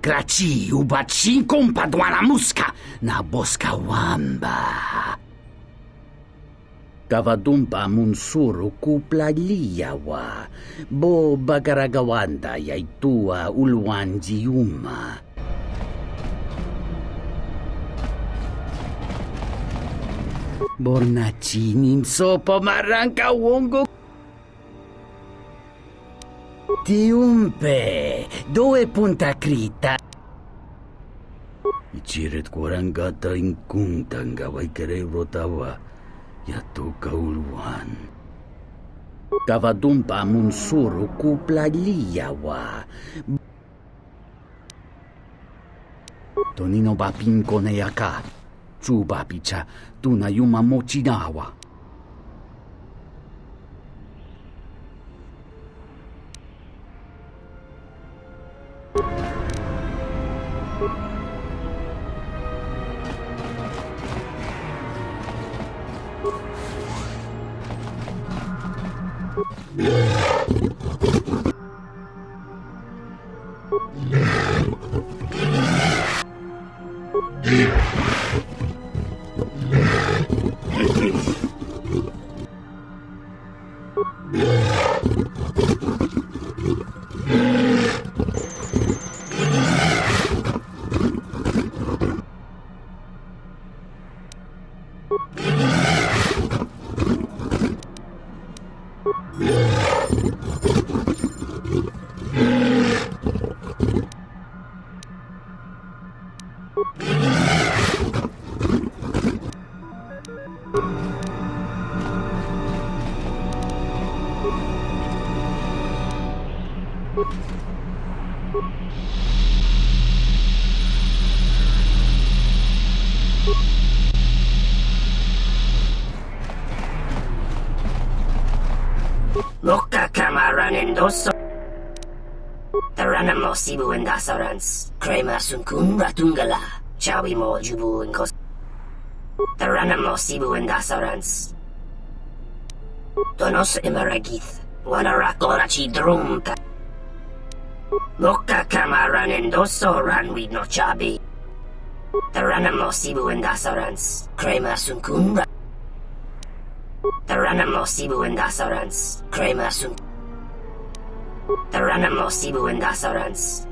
Graci ubaci compadua musca na bosca wamba. Kavadumpa munsuro kuplaliyawa, bo bagaragawanda yaitua ulwanjiuma. Bornachinin so pamarangka wongo. Tiumpe, dove punta crita. Ichiret kurangata ingkung tanggaway karerotawa, yato kauluan. Kavadumpa munsuro kuplaliyawa. Tonino bapinko na yaka, chubapicha tunayuma mochinawa. Mokka kamaran endoso. Tarana mo sibu endasarans. Krema sunkun ratungala. Chawi mo jubu enkos. Tarana mo sibu endasarans. Donos emaragith. Wanarakorachi drumta. Mokka kamaran endoso ranwid no chabi. Tarana mo sibu endasarans. Krema sunkun Tarana mo sibu endasarans. Krema sun. Tarana mo sibu endasarans.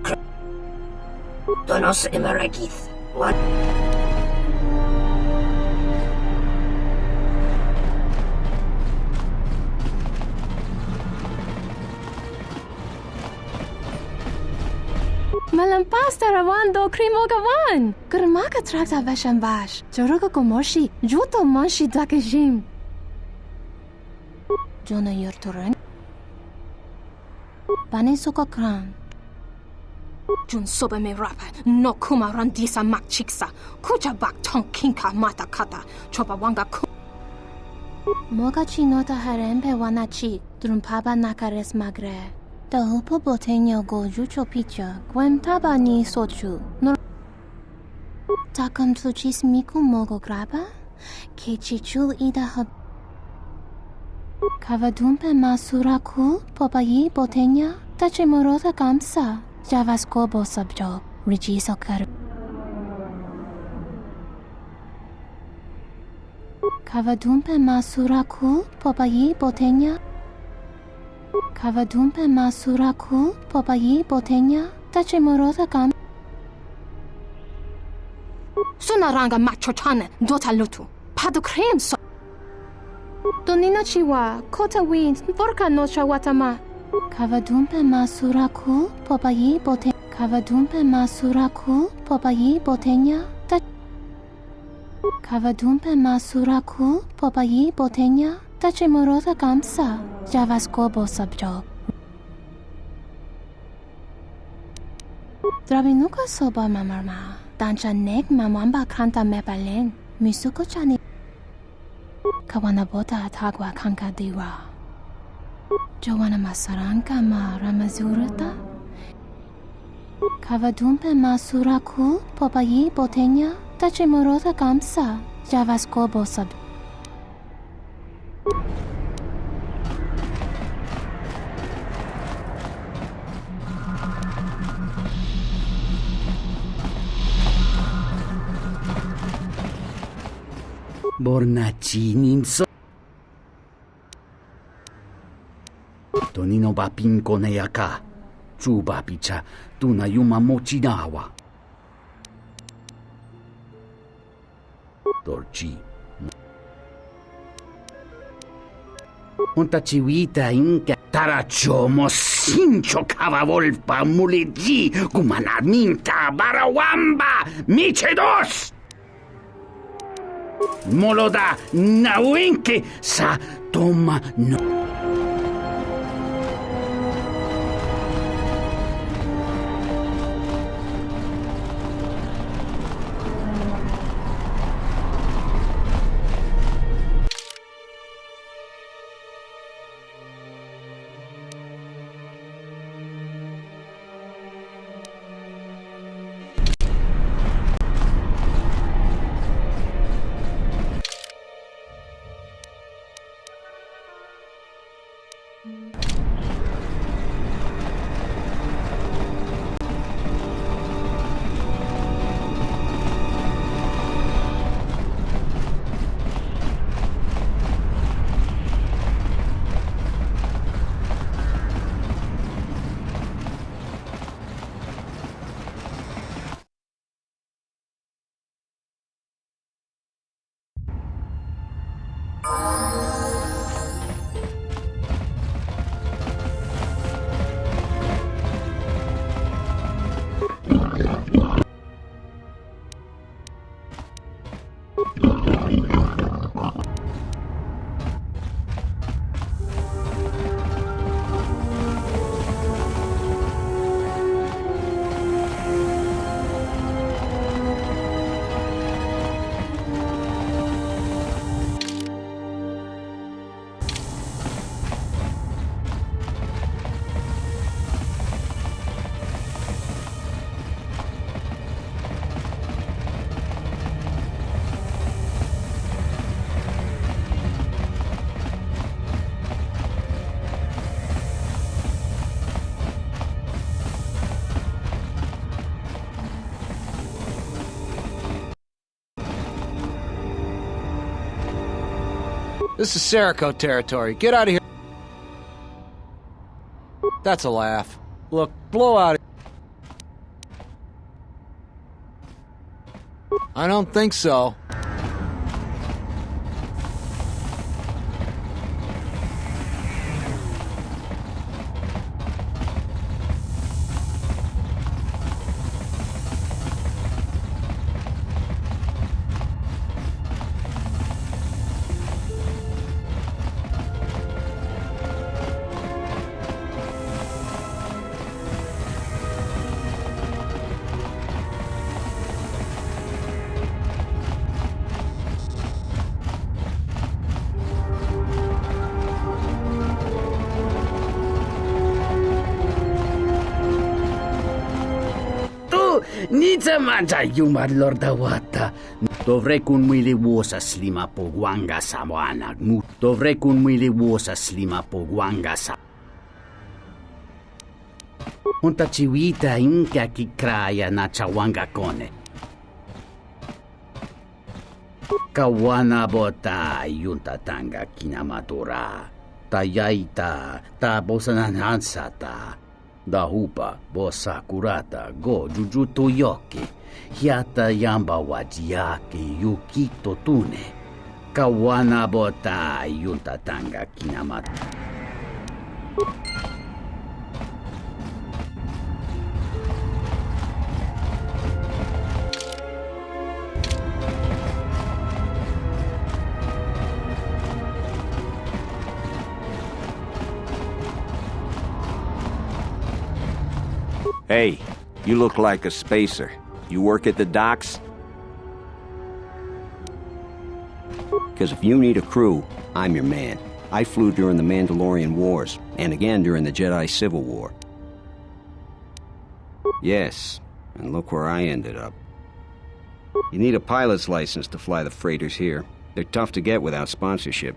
Donos emaragith. What? Malampas tarawando krimogawan. Kurmaka trakta vashambash. Joroga komoshi. Juto monshi dakajim. Jona yortoran. Bane soka kran. Jun soba me rapa. No kuma randisa mak chiksa. Kucha bak tong kinka mata kata. Chopa wanga ku. Moga chinota harempe wanachi. Drumpaba nakares magre. Da hupo boteño go jucho picha. Gwem taba ni sochu. Nor. Takam tuchis miku mogo graba. Kechichul ida hab. Kavadumpe masuraku popayi botenya tachimorota kamsa javasko bosabjo rijisokar Kavadumpe masuraku popayi botenya Kavadumpe masuraku popayi botenya tachimorota kam Sunaranga machochane dota lutu. Padu krem so. Donina chiwa kota wind vorka no chawatama Kavadumpe masuraku popayi bote Kavadumpe masuraku popayi botenya Kavadumpe masuraku popayi botenya tachimorota kamsa javasko bosabjo Dravinuka soba mamarma Dancha nek mamamba kanta mepalen Misuko chani Kawanabota atagwa kanka diwa Jowana masaranka ma ramazurata Kavadumpe masuraku popayi botenya tachimorota kamsa javasko bosab. Bornacinin so. Tonino bapinko nejaka. Čubapića tu na Yuma Mochinawa. Dorci. Monta chiwita inka. Tarachomo sincho kavavolpa muliji kumanaminta barawamba michedos. Moloda nawinke sa toma no. This is Serico territory. Get out of here. That's a laugh. Look, blow out. I don't think so. Nița mangia Yumarilor Dawata. Dovrei cu mâile osa slima poguanga samoana. Dovrei cu mâile osa slima poguanga sa. Unta chiwita inka ki kraya na chawanga kone. Kawana bota yunta tanga kinamatura. Tayaita ta bosananansata. Dahupa bosa kurata go jujuto yoke. Hiata yamba wajiake yukito tune. Kawana bota yunta tanga kinamatu. Hey, you look like a spacer. You work at the docks? Because if you need a crew, I'm your man. I flew during the Mandalorian Wars, and again during the Jedi Civil War. Yes, and look where I ended up. You need a pilot's license to fly the freighters here. They're tough to get without sponsorship.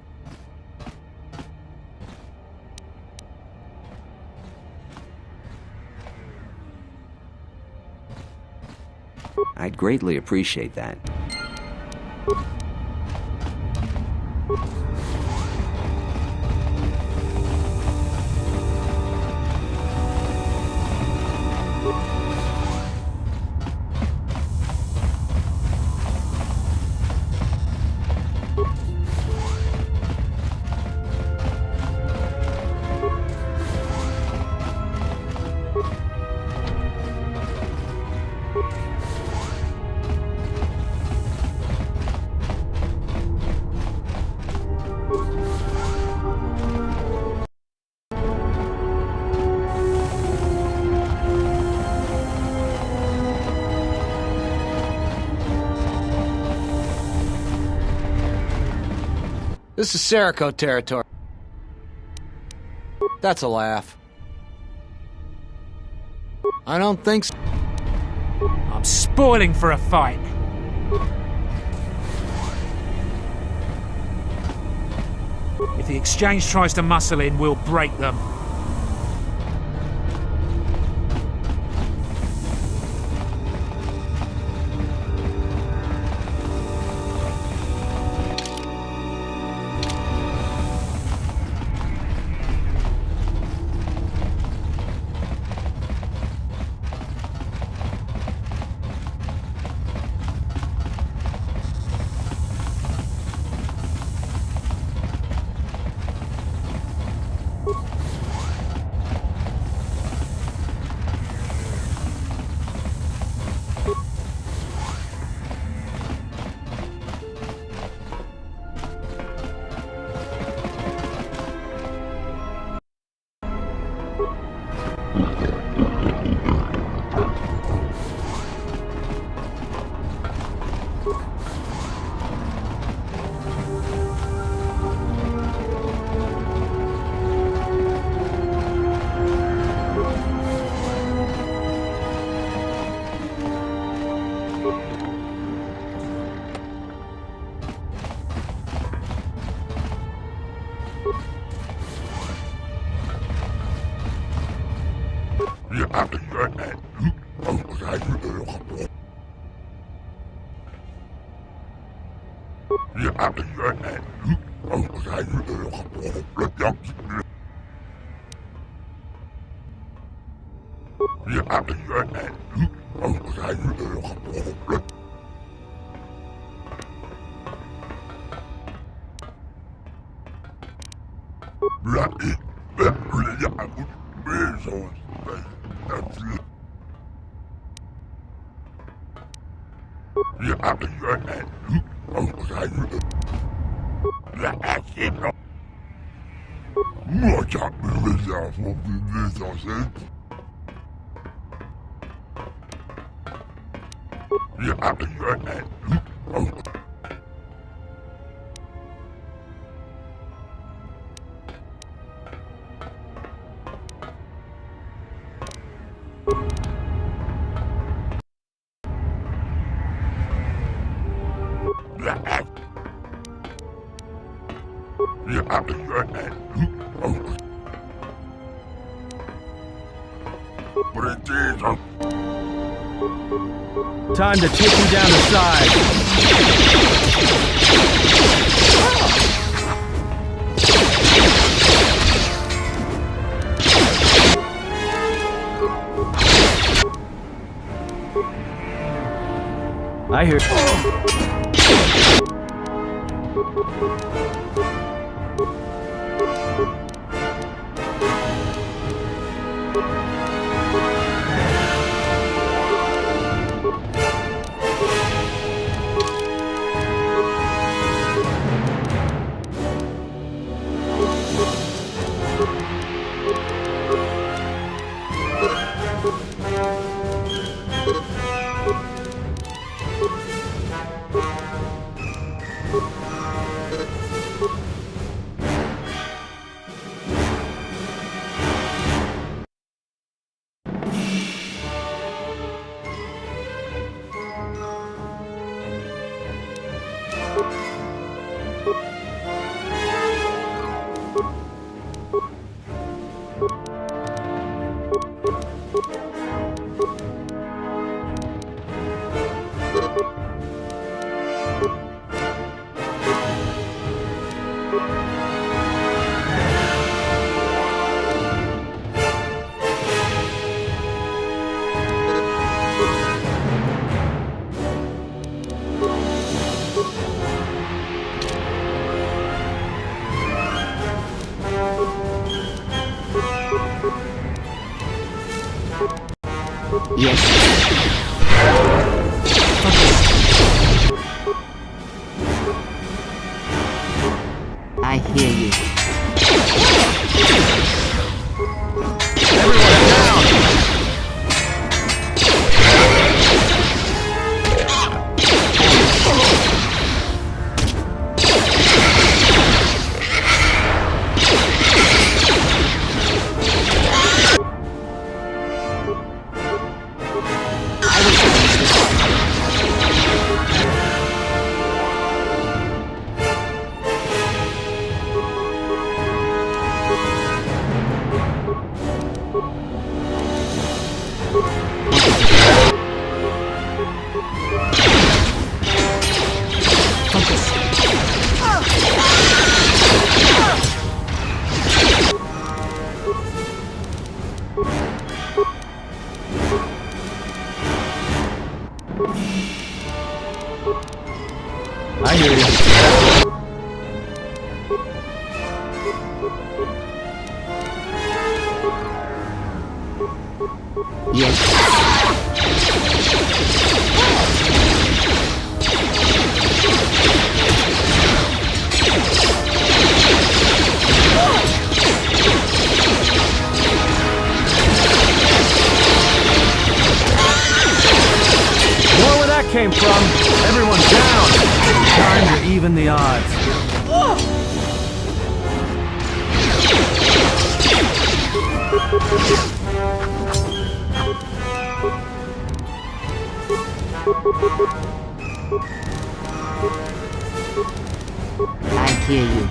I'd greatly appreciate that. This is Serico territory. That's a laugh. I don't think so. I'm spoiling for a fight. If the exchange tries to muscle in, we'll break them. Time to take you down the side. I hear. Yes. I hear you. Everyone down! I hear you. More where that came from. Everyone down. Time to even the odds. I hear you.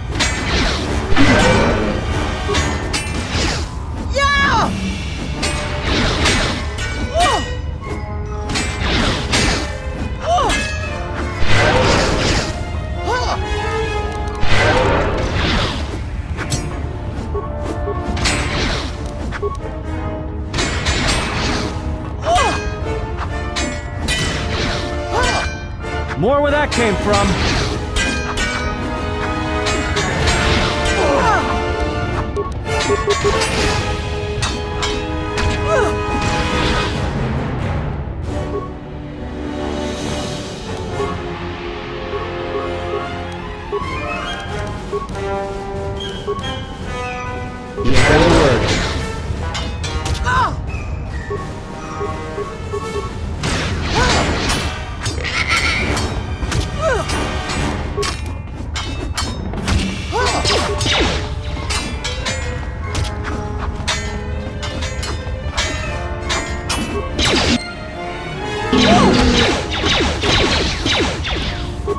More where that came from.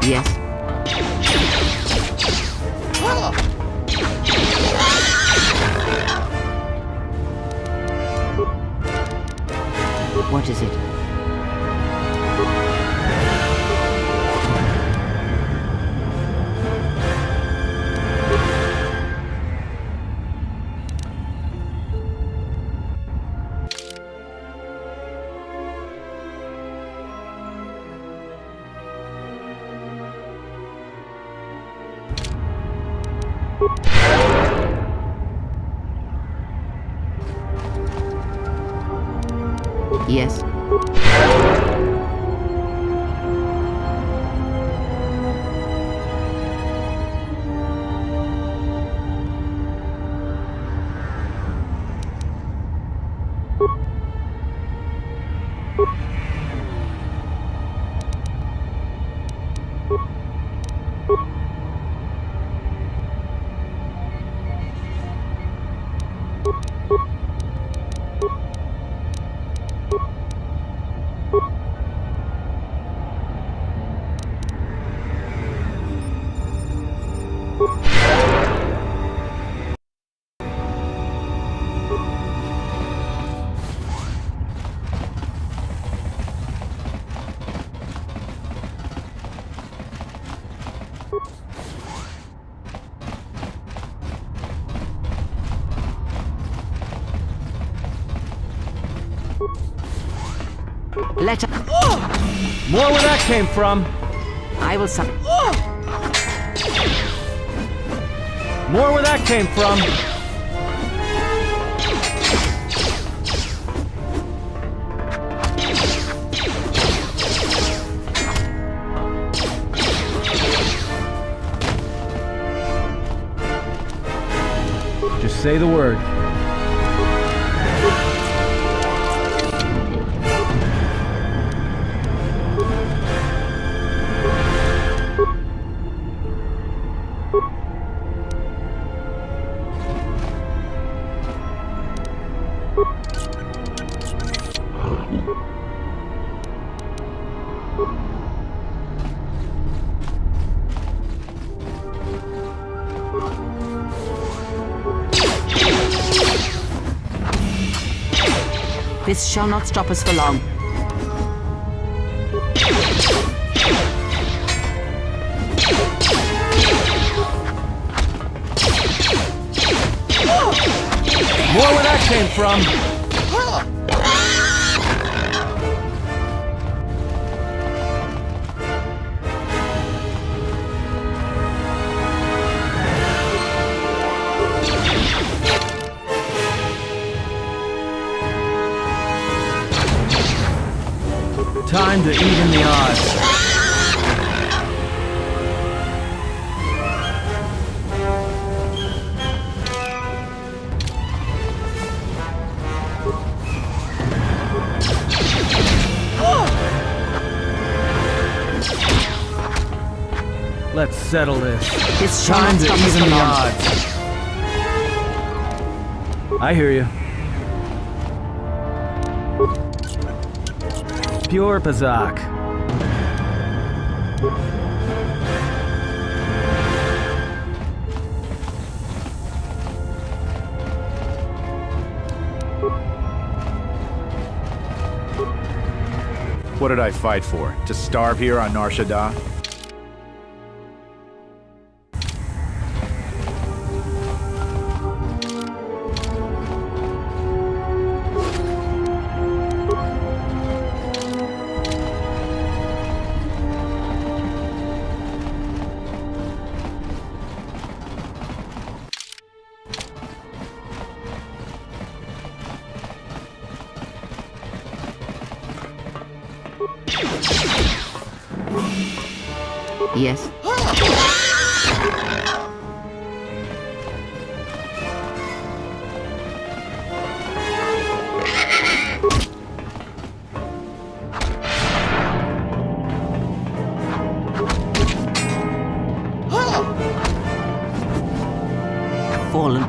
Yes. What is it? Yes. Let More where that came from. I will suck. More where that came from. Just say the word. This shall not stop us for long. More where that came from. Time to even the odds. Let's settle this. This shall Time not to stop us even for the long. odds. I hear you. Pure Pazak. What did I fight for? To starve here on Nar Shaddaa? Yes. Fallen.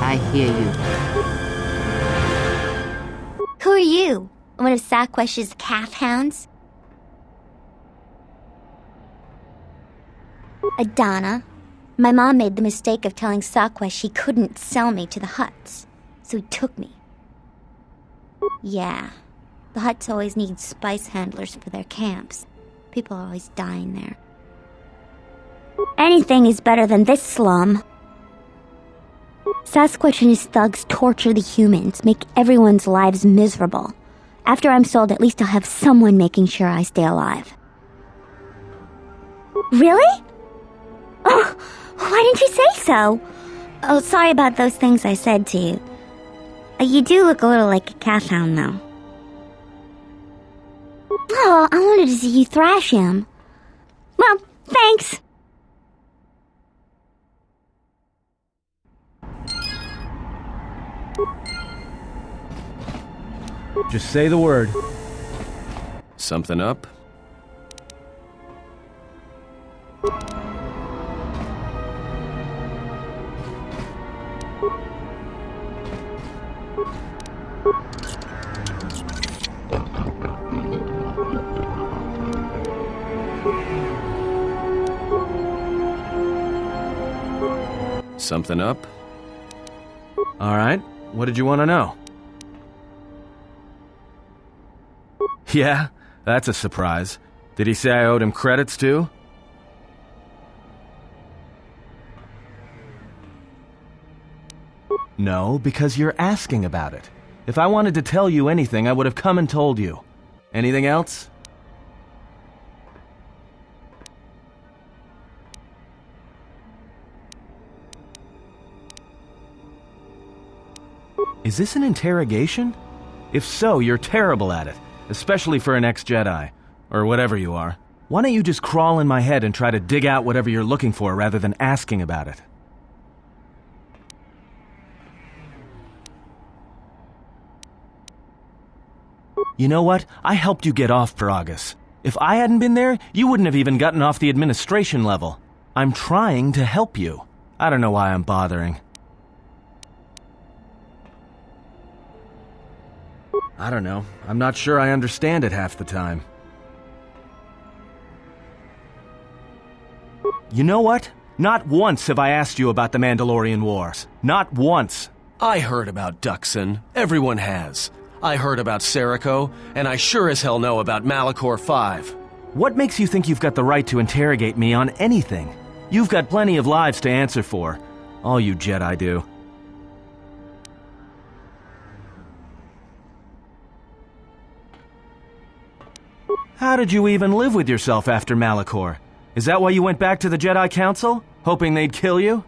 I hear you. Who are you? One of Saquesh's calf hounds? Adana. My mom made the mistake of telling Saquesh he couldn't sell me to the Hutts, so he took me. Yeah, the Hutts always need spice handlers for their camps. People are always dying there. Anything is better than this slum. Sasquatch and his thugs torture the humans, make everyone's lives miserable. After I'm sold, at least I'll have someone making sure I stay alive. Really? Oh, why didn't you say so? Oh, sorry about those things I said to you. You do look a little like a calf hound, though. Oh, I wanted to see you thrash him. Well, thanks. Just say the word. Something up? Something up? All right. What did you want to know? Yeah? That's a surprise. Did he say I owed him credits too? No, because you're asking about it. If I wanted to tell you anything, I would have come and told you. Anything else? Is this an interrogation? If so, you're terrible at it, especially for an ex-Jedi, or whatever you are. Why don't you just crawl in my head and try to dig out whatever you're looking for rather than asking about it? You know what? I helped you get off Peragus. If I hadn't been there, you wouldn't have even gotten off the administration level. I'm trying to help you. I don't know why I'm bothering. I don't know. I'm not sure I understand it half the time. You know what? Not once have I asked you about the Mandalorian Wars. Not once. I heard about Duxon. Everyone has. I heard about Serico, and I sure as hell know about Malachor 5. What makes you think you've got the right to interrogate me on anything? You've got plenty of lives to answer for. All you Jedi do. How did you even live with yourself after Malachor? Is that why you went back to the Jedi Council? Hoping they'd kill you?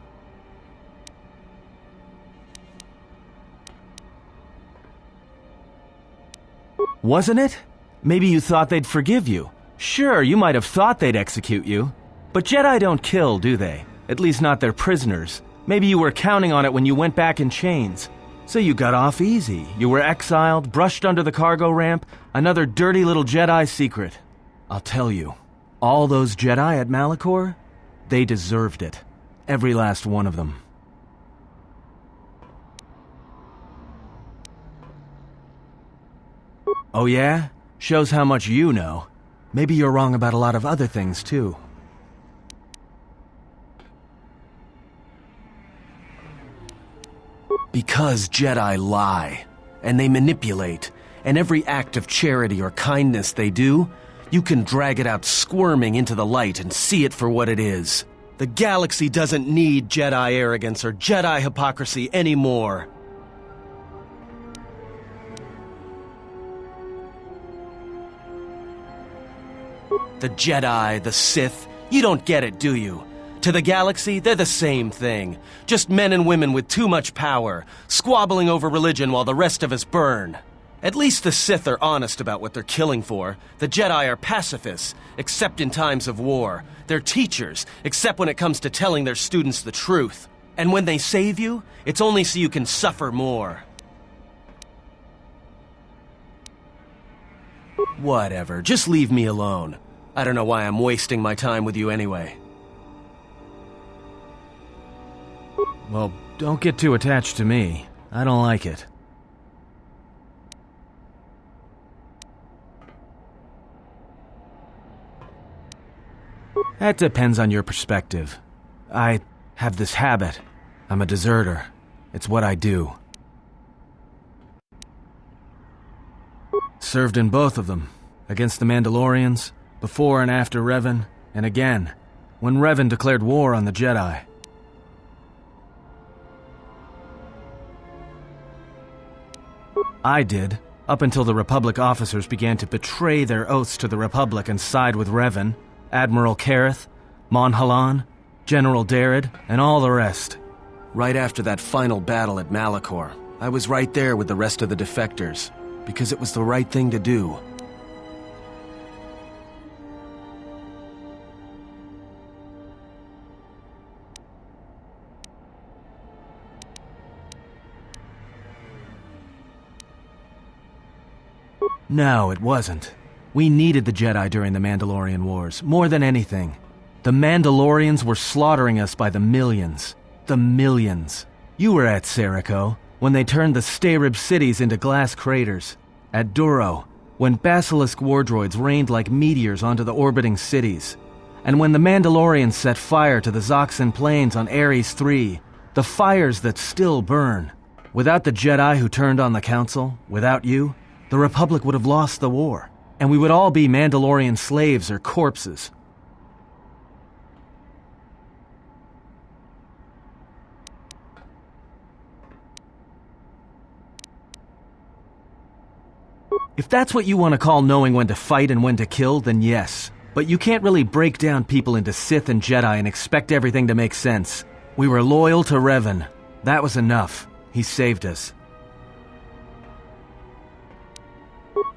Wasn't it? Maybe you thought they'd forgive you. Sure, you might have thought they'd execute you. But Jedi don't kill, do they? At least not their prisoners. Maybe you were counting on it when you went back in chains. So you got off easy. You were exiled, brushed under the cargo ramp, another dirty little Jedi secret. I'll tell you, all those Jedi at Malachor, they deserved it. Every last one of them. Oh yeah? Shows how much you know. Maybe you're wrong about a lot of other things too. Because Jedi lie, and they manipulate, and every act of charity or kindness they do, you can drag it out squirming into the light and see it for what it is. The galaxy doesn't need Jedi arrogance or Jedi hypocrisy anymore. The Jedi, the Sith, you don't get it, do you? To the galaxy, they're the same thing. Just men and women with too much power, squabbling over religion while the rest of us burn. At least the Sith are honest about what they're killing for. The Jedi are pacifists, except in times of war. They're teachers, except when it comes to telling their students the truth. And when they save you, it's only so you can suffer more. Whatever, just leave me alone. I don't know why I'm wasting my time with you anyway. Well, don't get too attached to me. I don't like it. That depends on your perspective. I have this habit. I'm a deserter. It's what I do. Served in both of them. Against the Mandalorians, before and after Revan, and again, when Revan declared war on the Jedi. I did, up until the Republic officers began to betray their oaths to the Republic and side with Revan, Admiral Kareth, Mon Halan, General Darad, and all the rest. Right after that final battle at Malachor, I was right there with the rest of the defectors, because it was the right thing to do. No, it wasn't. We needed the Jedi during the Mandalorian Wars, more than anything. The Mandalorians were slaughtering us by the millions. The millions. You were at Serico, when they turned the Stayrib cities into glass craters. At Duro, when Basilisk war droids rained like meteors onto the orbiting cities. And when the Mandalorians set fire to the Zoxan plains on Ares III, the fires that still burn. Without the Jedi who turned on the Council, without you, the Republic would have lost the war. and we would all be Mandalorian slaves or corpses. If that's what you want to call knowing when to fight and when to kill, then yes. But you can't really break down people into Sith and Jedi and expect everything to make sense. We were loyal to Revan. That was enough. He saved us.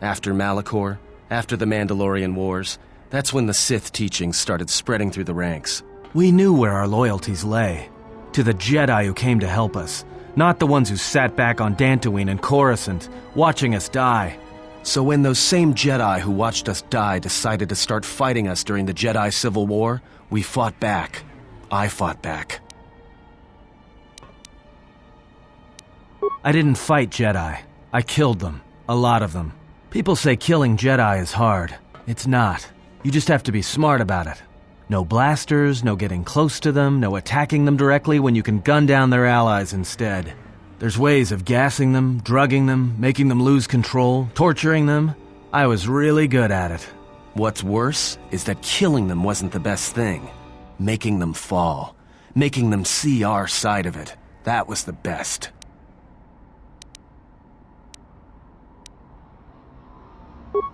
After Malachor, after the Mandalorian Wars, that's when the Sith teachings started spreading through the ranks. We knew where our loyalties lay. To the Jedi who came to help us, not the ones who sat back on Dantooine and Coruscant, watching us die. So when those same Jedi who watched us die decided to start fighting us during the Jedi Civil War, we fought back. I fought back. I didn't fight Jedi. I killed them. A lot of them. People say killing Jedi is hard. It's not. You just have to be smart about it. No blasters, no getting close to them, no attacking them directly when you can gun down their allies instead. There's ways of gassing them, drugging them, making them lose control, torturing them. I was really good at it. What's worse is that killing them wasn't the best thing. Making them fall. Making them see our side of it. That was the best.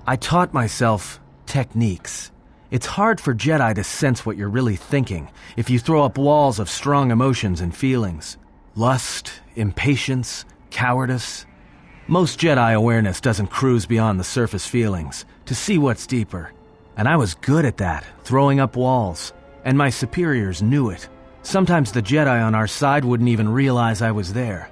I taught myself techniques. It's hard for Jedi to sense what you're really thinking if you throw up walls of strong emotions and feelings. Lust, impatience, cowardice. Most Jedi awareness doesn't cruise beyond the surface feelings to see what's deeper. And I was good at that, throwing up walls. And my superiors knew it. Sometimes the Jedi on our side wouldn't even realize I was there.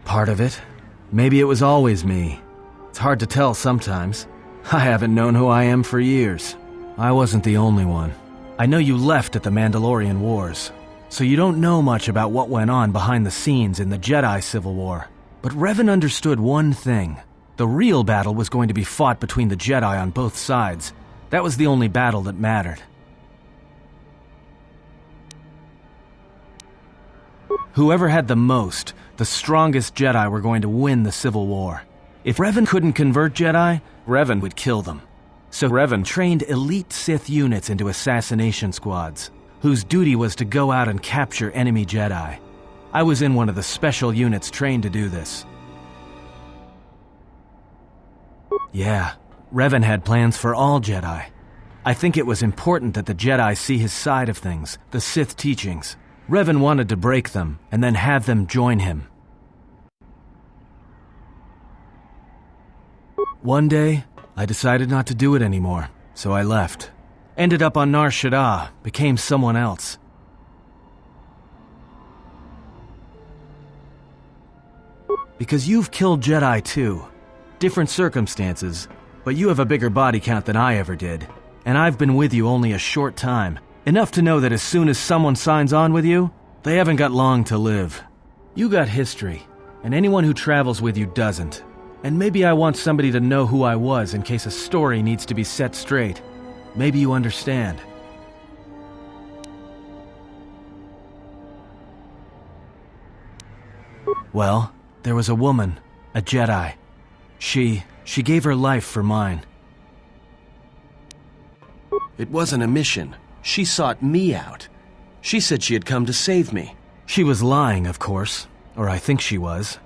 Part of it. Maybe it was always me. It's hard to tell sometimes. I haven't known who I am for years. I wasn't the only one. I know you left at the Mandalorian Wars, so you don't know much about what went on behind the scenes in the Jedi Civil War. But Revan understood one thing. The real battle was going to be fought between the Jedi on both sides. That was the only battle that mattered. Whoever had the most, the strongest Jedi were going to win the Civil War. If Revan couldn't convert Jedi, Revan would kill them. So Revan trained elite Sith units into assassination squads, whose duty was to go out and capture enemy Jedi. I was in one of the special units trained to do this. Yeah, Revan had plans for all Jedi. I think it was important that the Jedi see his side of things, the Sith teachings. Revan wanted to break them, and then have them join him. One day, I decided not to do it anymore, so I left. Ended up on Nar Shaddaa, became someone else. Because you've killed Jedi too. Different circumstances, but you have a bigger body count than I ever did. And I've been with you only a short time. Enough to know that as soon as someone signs on with you, they haven't got long to live. You got history, and anyone who travels with you doesn't. And maybe I want somebody to know who I was in case a story needs to be set straight. Maybe you understand. Well, there was a woman, a Jedi. She gave her life for mine. It wasn't a mission. She sought me out. She said she had come to save me. She was lying, of course. Or I think she was.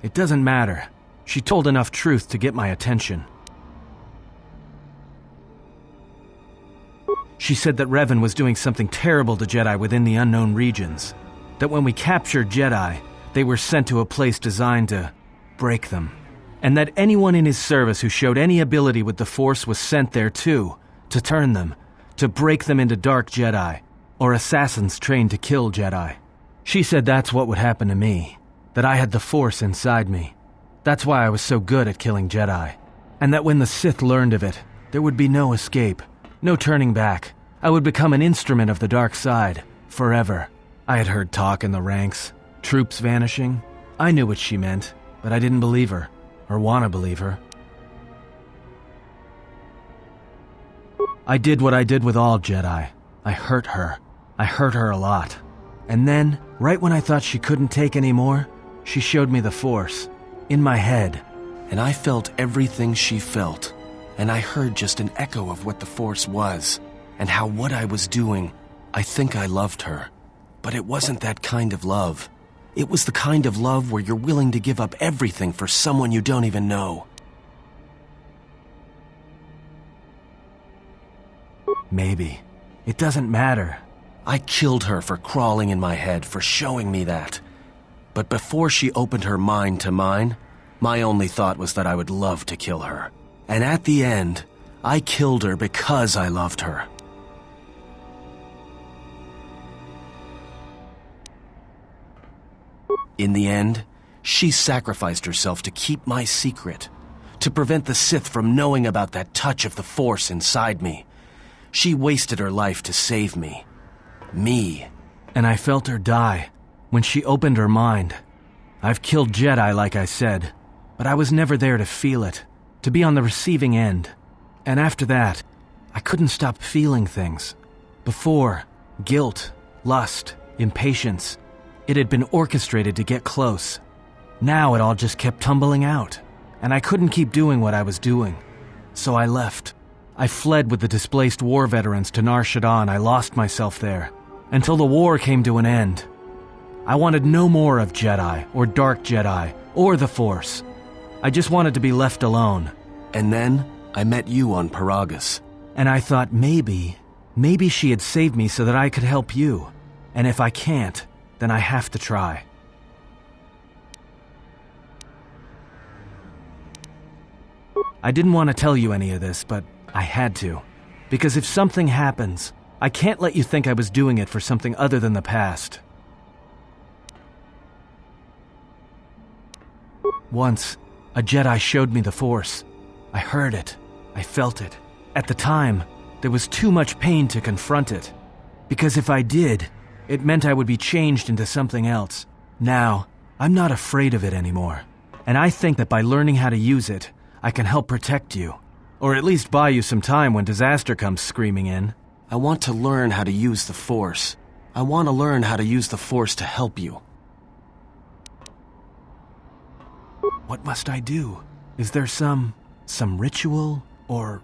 It doesn't matter. She told enough truth to get my attention. She said that Revan was doing something terrible to Jedi within the unknown regions. That when we captured Jedi, they were sent to a place designed to break them. And that anyone in his service who showed any ability with the Force was sent there too, to turn them, to break them into dark Jedi, or assassins trained to kill Jedi. She said that's what would happen to me, that I had the Force inside me. That's why I was so good at killing Jedi. And that when the Sith learned of it, there would be no escape, no turning back. I would become an instrument of the dark side, forever. I had heard talk in the ranks, troops vanishing. I knew what she meant, but I didn't believe her, or want to believe her. I did what I did with all Jedi. I hurt her. I hurt her a lot. And then, right when I thought she couldn't take any more, She showed me the Force. In my head. And I felt everything she felt. And I heard just an echo of what the Force was. And how what I was doing, I think I loved her. But it wasn't that kind of love. It was the kind of love where you're willing to give up everything for someone you don't even know. Maybe. It doesn't matter. I killed her for crawling in my head, for showing me that. But before she opened her mind to mine, my only thought was that I would love to kill her. And at the end, I killed her because I loved her. In the end, she sacrificed herself to keep my secret, to prevent the Sith from knowing about that touch of the Force inside me. She wasted her life to save me. Me. And I felt her die when she opened her mind. I've killed Jedi, like I said, but I was never there to feel it, to be on the receiving end. And after that, I couldn't stop feeling things. Before, guilt, lust, impatience. It had been orchestrated to get close. Now it all just kept tumbling out, and I couldn't keep doing what I was doing. So I left. I fled with the displaced war veterans to Nar Shaddaa, and I lost myself there, until the war came to an end. I wanted no more of Jedi, or Dark Jedi, or the Force. I just wanted to be left alone. And then, I met you on Peragus. And I thought maybe she had saved me so that I could help you. And if I can't, then I have to try. I didn't want to tell you any of this, but I had to. Because if something happens, I can't let you think I was doing it for something other than the past. Once, a Jedi showed me the Force. I heard it. I felt it. At the time, there was too much pain to confront it. Because if I did, it meant I would be changed into something else. Now, I'm not afraid of it anymore. And I think that by learning how to use it, I can help protect you. Or at least buy you some time when disaster comes screaming in. I want to learn how to use the Force. I want to learn how to use the Force to help you. What must I do? Is there some ritual, or...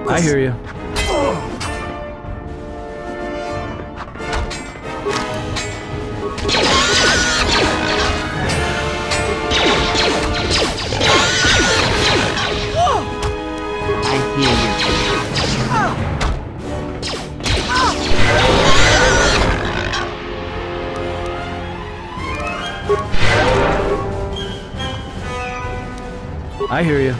I hear you. I hear you.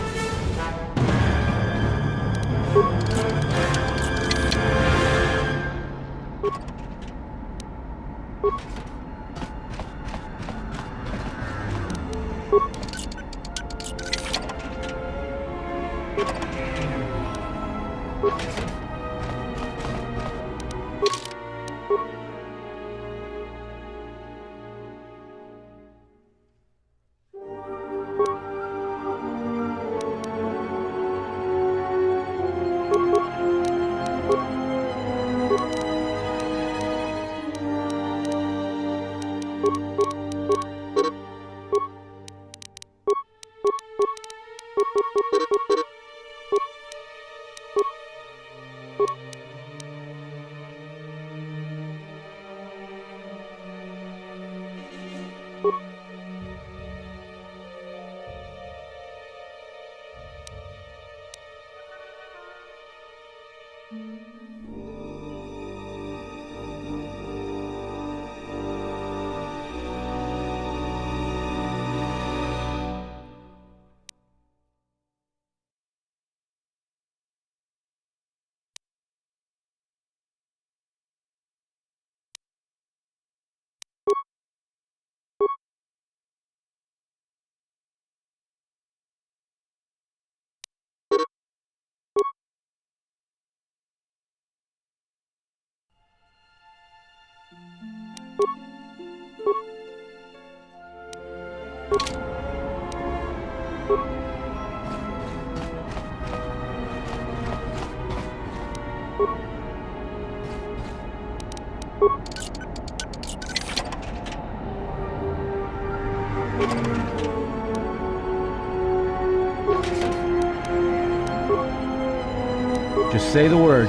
Just say the word.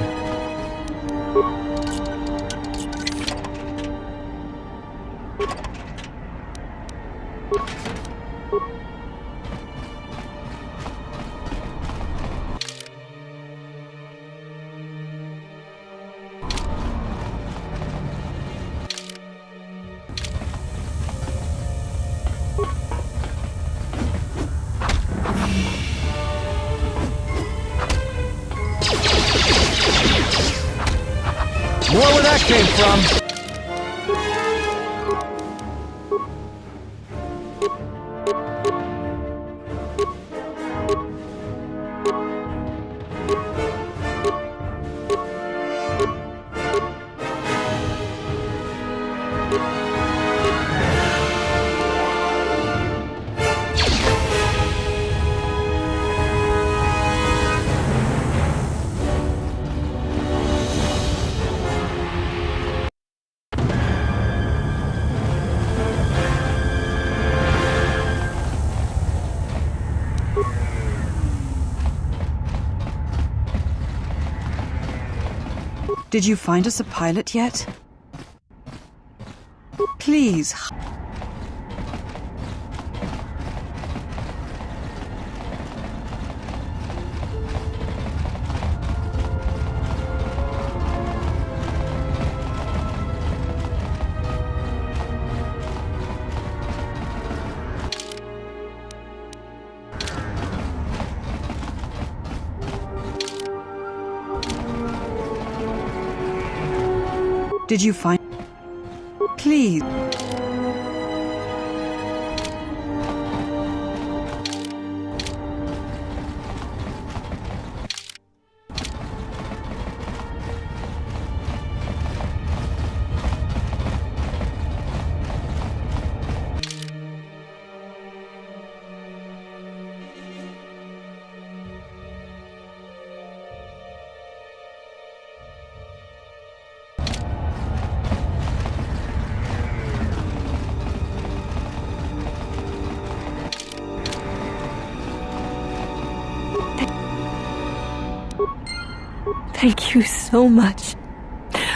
More where that came from. Did you find us a pilot yet? Please. Did you find... Please. Thank you so much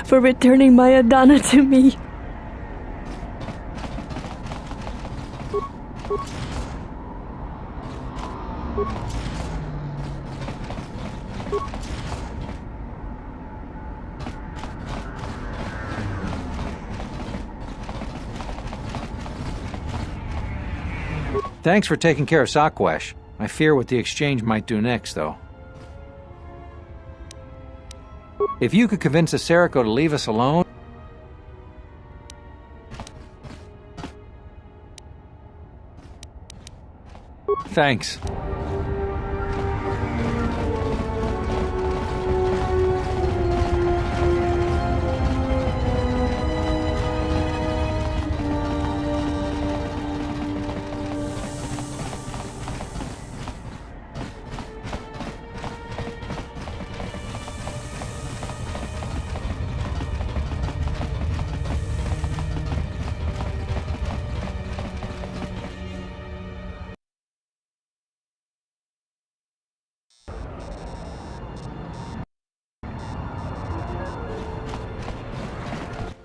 for returning my Adana to me. Thanks for taking care of Sakwesh. I fear what the exchange might do next, though. If you could convince Aceriko to leave us alone... Thanks.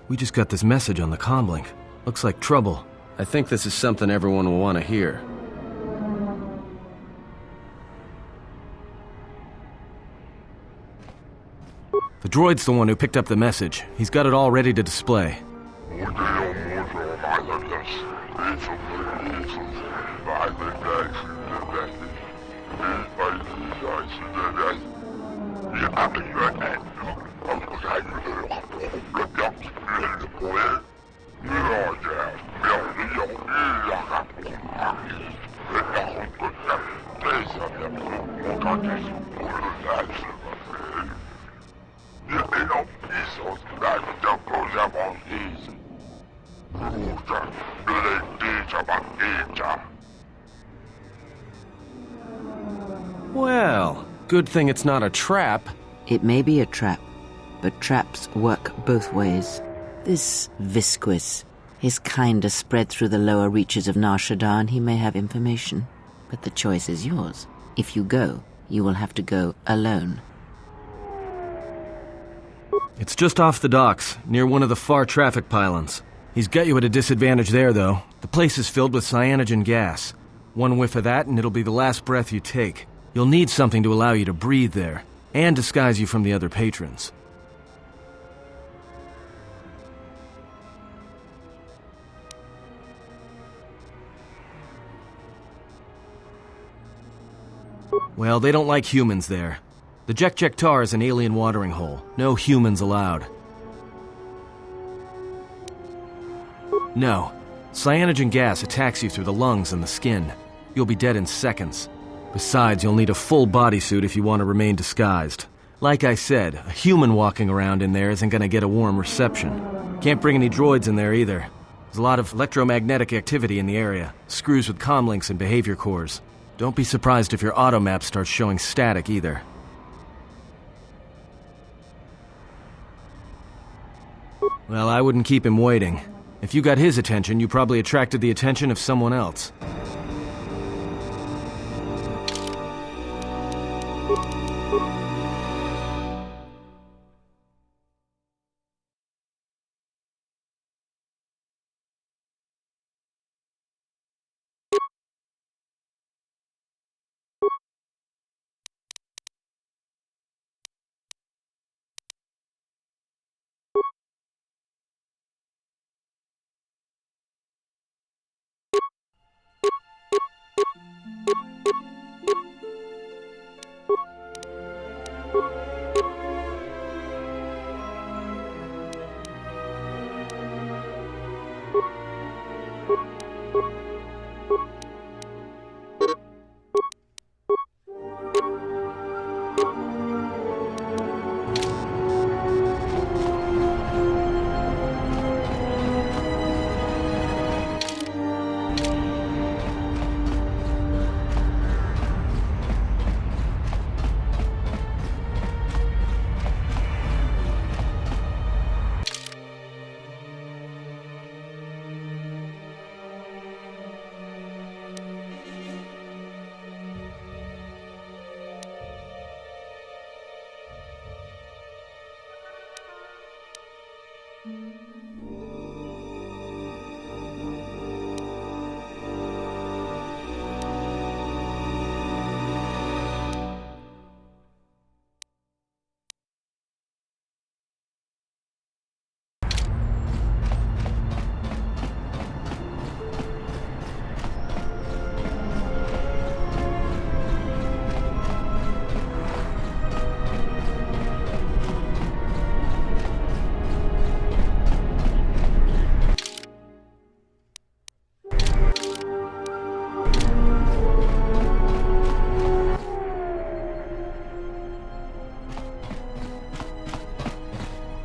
We just got this message on the comlink. Looks like trouble. I think this is something everyone will want to hear. The droid's the one who picked up the message. He's got it all ready to display. Well, good thing it's not a trap. It may be a trap, but traps work both ways. This Visquis, his kind are spread through the lower reaches of Nar Shaddaa, and he may have information. But the choice is yours. If you go, you will have to go alone. It's just off the docks, near one of the far traffic pylons. He's got you at a disadvantage there, though. The place is filled with cyanogen gas. One whiff of that and it'll be the last breath you take. You'll need something to allow you to breathe there, and disguise you from the other patrons. Well, they don't like humans there. The Jek Tar is an alien watering hole. No humans allowed. No. Cyanogen gas attacks you through the lungs and the skin. You'll be dead in seconds. Besides, you'll need a full bodysuit if you want to remain disguised. Like I said, a human walking around in there isn't going to get a warm reception. Can't bring any droids in there either. There's a lot of electromagnetic activity in the area. Screws with comlinks and behavior cores. Don't be surprised if your automap starts showing static either. Well, I wouldn't keep him waiting. If you got his attention, you probably attracted the attention of someone else.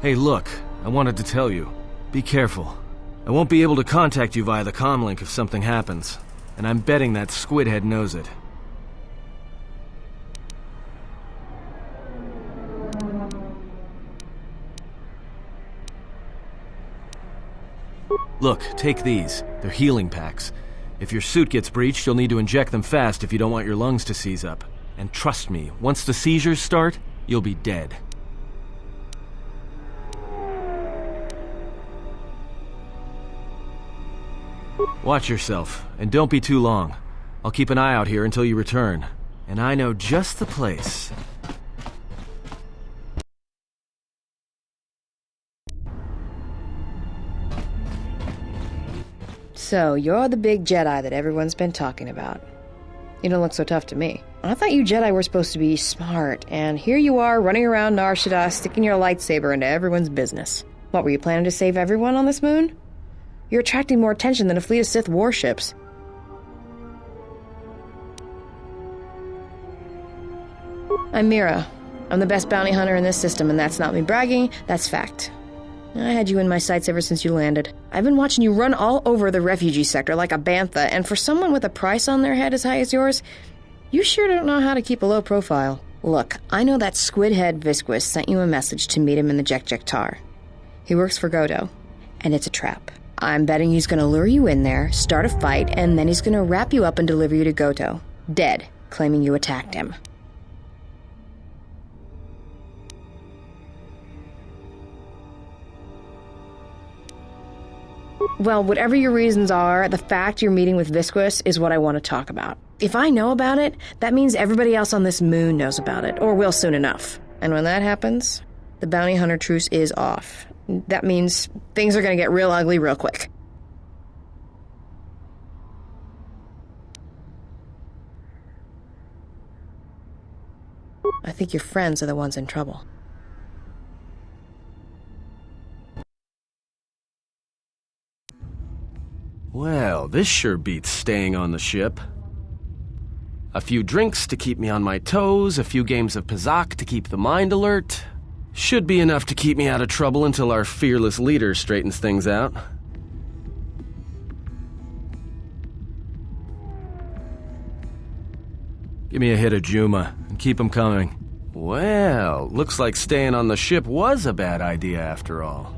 Hey, look, I wanted to tell you. Be careful. I won't be able to contact you via the comlink if something happens, and I'm betting that Squidhead knows it. Look, take these. They're healing packs. If your suit gets breached, you'll need to inject them fast if you don't want your lungs to seize up. And trust me, once the seizures start, you'll be dead. Watch yourself, and don't be too long. I'll keep an eye out here until you return. And I know just the place. So, you're the big Jedi that everyone's been talking about. You don't look so tough to me. I thought you Jedi were supposed to be smart, and here you are running around Nar Shaddaa sticking your lightsaber into everyone's business. What, were you planning to save everyone on this moon? You're attracting more attention than a fleet of Sith warships. I'm Mira. I'm the best bounty hunter in this system, and that's not me bragging, that's fact. I had you in my sights ever since you landed. I've been watching you run all over the refugee sector like a bantha, and for someone with a price on their head as high as yours, you sure don't know how to keep a low profile. Look, I know that squid-head Visquis sent you a message to meet him in the Jek-Jek-Tar. He works for Godo, and it's a trap. I'm betting he's gonna lure you in there, start a fight, and then he's gonna wrap you up and deliver you to Godo, dead, claiming you attacked him. Well, whatever your reasons are, the fact you're meeting with Visquis is what I want to talk about. If I know about it, that means everybody else on this moon knows about it, or will soon enough. And when that happens, the bounty hunter truce is off. That means things are going to get real ugly real quick. I think your friends are the ones in trouble. Well, this sure beats staying on the ship. A few drinks to keep me on my toes, a few games of Pizak to keep the mind alert. Should be enough to keep me out of trouble until our fearless leader straightens things out. Give me a hit of Juma, and keep them coming. Well, looks like staying on the ship was a bad idea after all.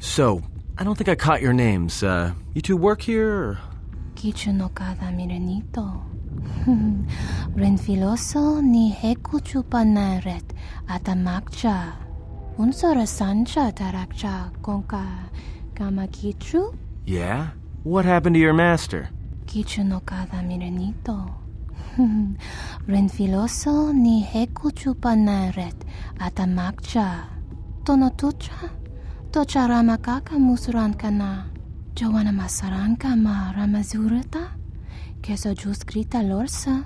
So, I don't think I caught your names. You two work here, or? Kichu no kada mirenito. Renfiloso ni heku chupa atamakcha. Unsora sancha tarakcha konka kamakichu? Yeah? What happened to your master? Kichu no kada mirenito. Renfiloso ni heku chupa atamakcha. Tonotucha? Tocha ramakaka musurankana. Joanna masaranka ma ramazurata. Keso juskrita lorsa.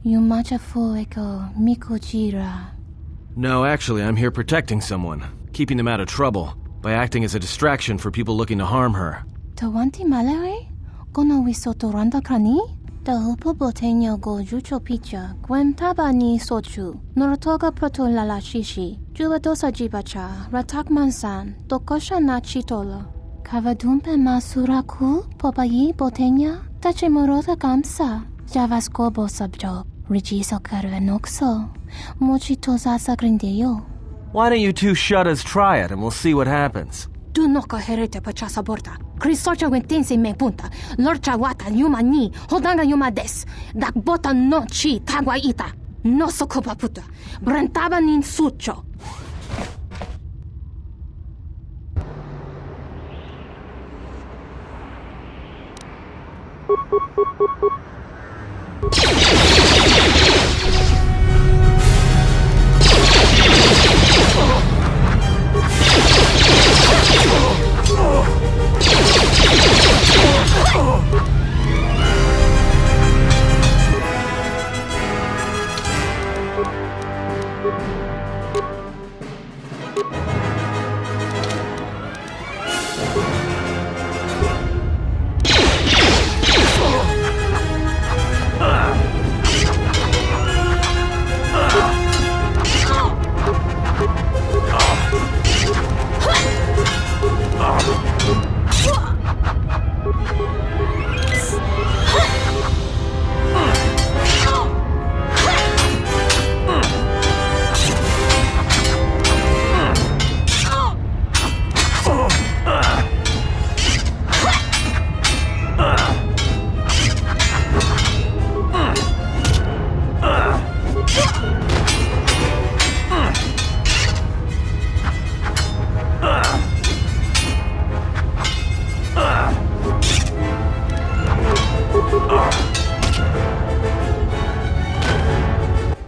Yumacha fueko mikojira. No, actually, I'm here protecting someone, keeping them out of trouble, by acting as a distraction for people looking to harm her. Tawanti malare? Kono wisoto randa krani? Tahupo boteño go jucho picha, gwem taba ni sochu, norotoga proto lala shishi, jubadosa jibacha, ratak mansan, tokosha na chitolo. Kavadumpe masuraku, popayi boteña, tachimorota kamsa, javaskobo sabjo, rigiso karvenokso, mochitosasa grindeyo. Why don't you two shuttas try it and we'll see what happens? Du no coherete pachasa borta. Crisocha wentense me punta. Lorcha wata yuma ni. Hodanga yuma des. Dak bota no chi tagwa ita. No sokopa puta. Brentaba nin sucho.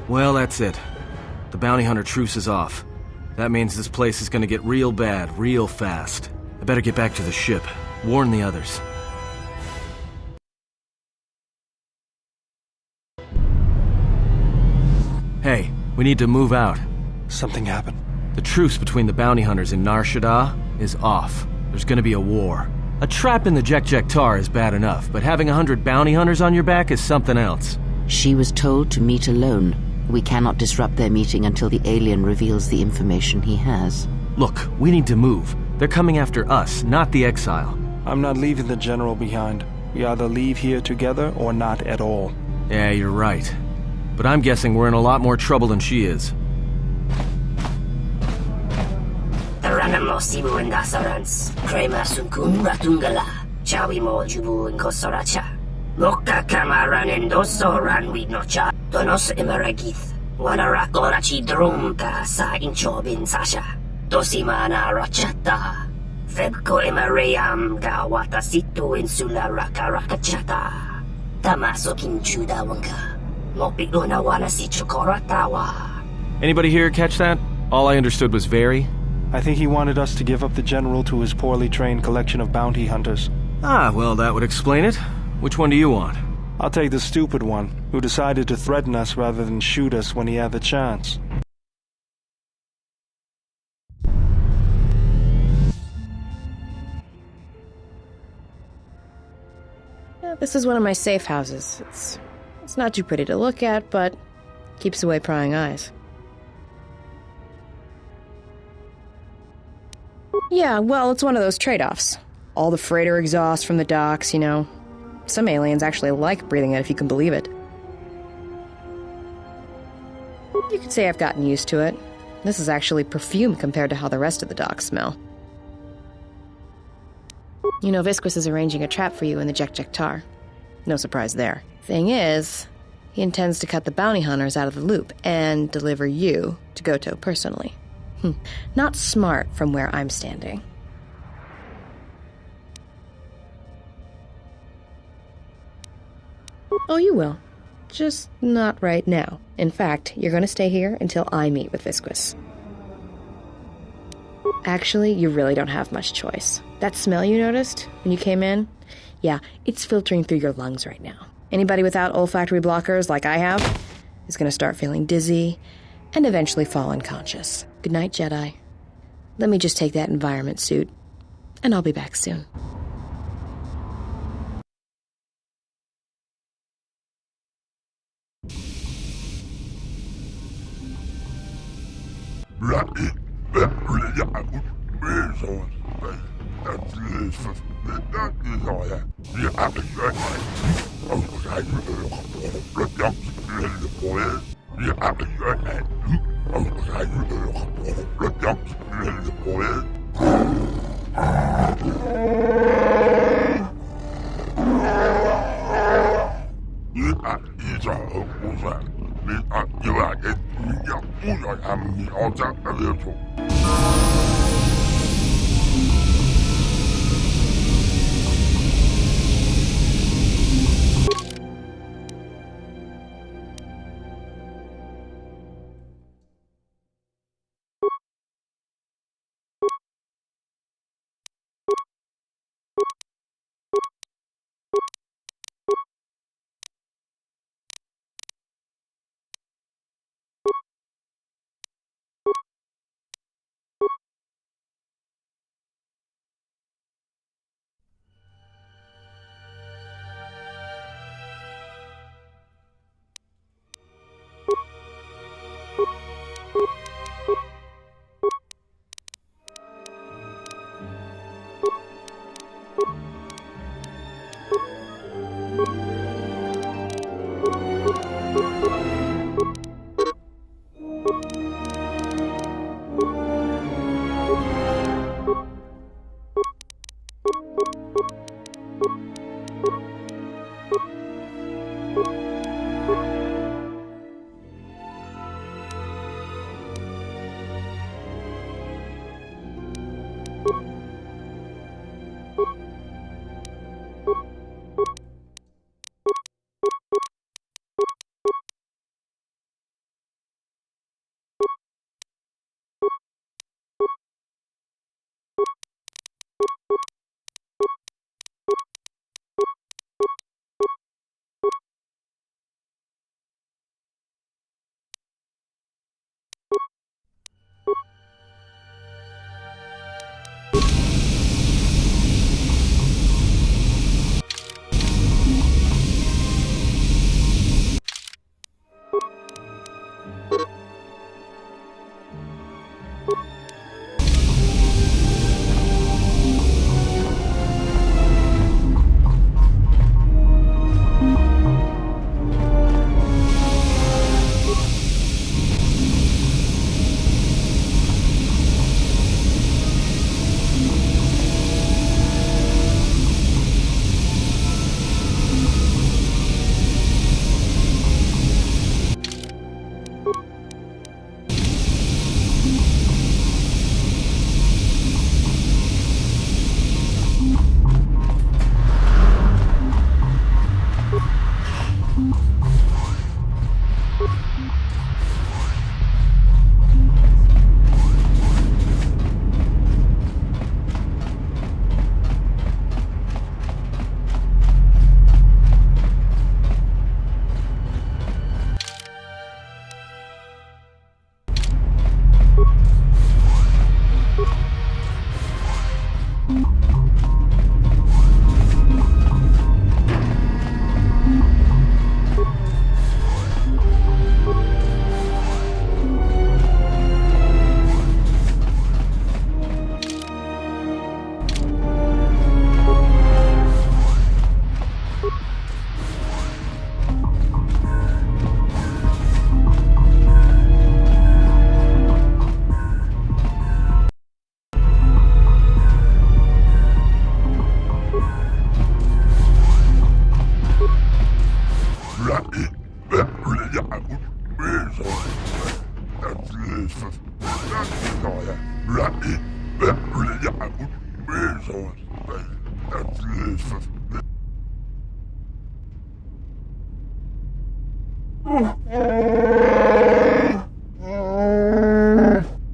Well, that's it. The bounty hunter truce is off. That means this place is gonna get real bad, real fast. better get back to the ship. Warn the others. Hey, we need to move out. Something happened. The truce between the bounty hunters in Nar Shaddaa is off. There's gonna be a war. A trap in the Jekk'Jek Tar is bad enough, but having 100 bounty hunters on your back is something else. She was told to meet alone. We cannot disrupt their meeting until the alien reveals the information he has. Look, we need to move. They're coming after us, not the exile. I'm not leaving the General behind. We either leave here together or not at all. Yeah, you're right. But I'm guessing we're in a lot more trouble than she is. Tarana mo sibu and dasarans. Krema sunkun ratungala. Chawi mo jubu and kosoracha. Moka kamaran and dosoran with nocha. Donos emeragith. Wanarakorachi drumka sa inchobin sasha. Dosimana rachata. Febko emarayam ga watasitu insula rakarakachata. Tamaso kinchuda wanka. Mopiuna wana si chokoratawa. Anybody here catch that? All I understood was very. I think he wanted us to give up the General to his poorly trained collection of bounty hunters. Ah, well, that would explain it. Which one do you want? I'll take the stupid one, who decided to threaten us rather than shoot us when he had the chance. Yeah, this is one of my safe houses. It's not too pretty to look at, but keeps away prying eyes. Yeah, well, it's one of those trade-offs. All the freighter exhaust from the docks, you know. Some aliens actually like breathing it, if you can believe it. You could say I've gotten used to it. This is actually perfume compared to how the rest of the docks smell. You know, Visquis is arranging a trap for you in the Jekk'Jek Tar. No surprise there. Thing is, he intends to cut the bounty hunters out of the loop and deliver you to Goto personally. Not smart from where I'm standing. Oh, you will. Just not right now. In fact, you're going to stay here until I meet with Visquis. Actually, you really don't have much choice. That smell you noticed when you came in? Yeah, it's filtering through your lungs right now. Anybody without olfactory blockers, like I have, is going to start feeling dizzy and eventually fall unconscious. Good night, Jedi. Let me just take that environment suit, and I'll be back soon.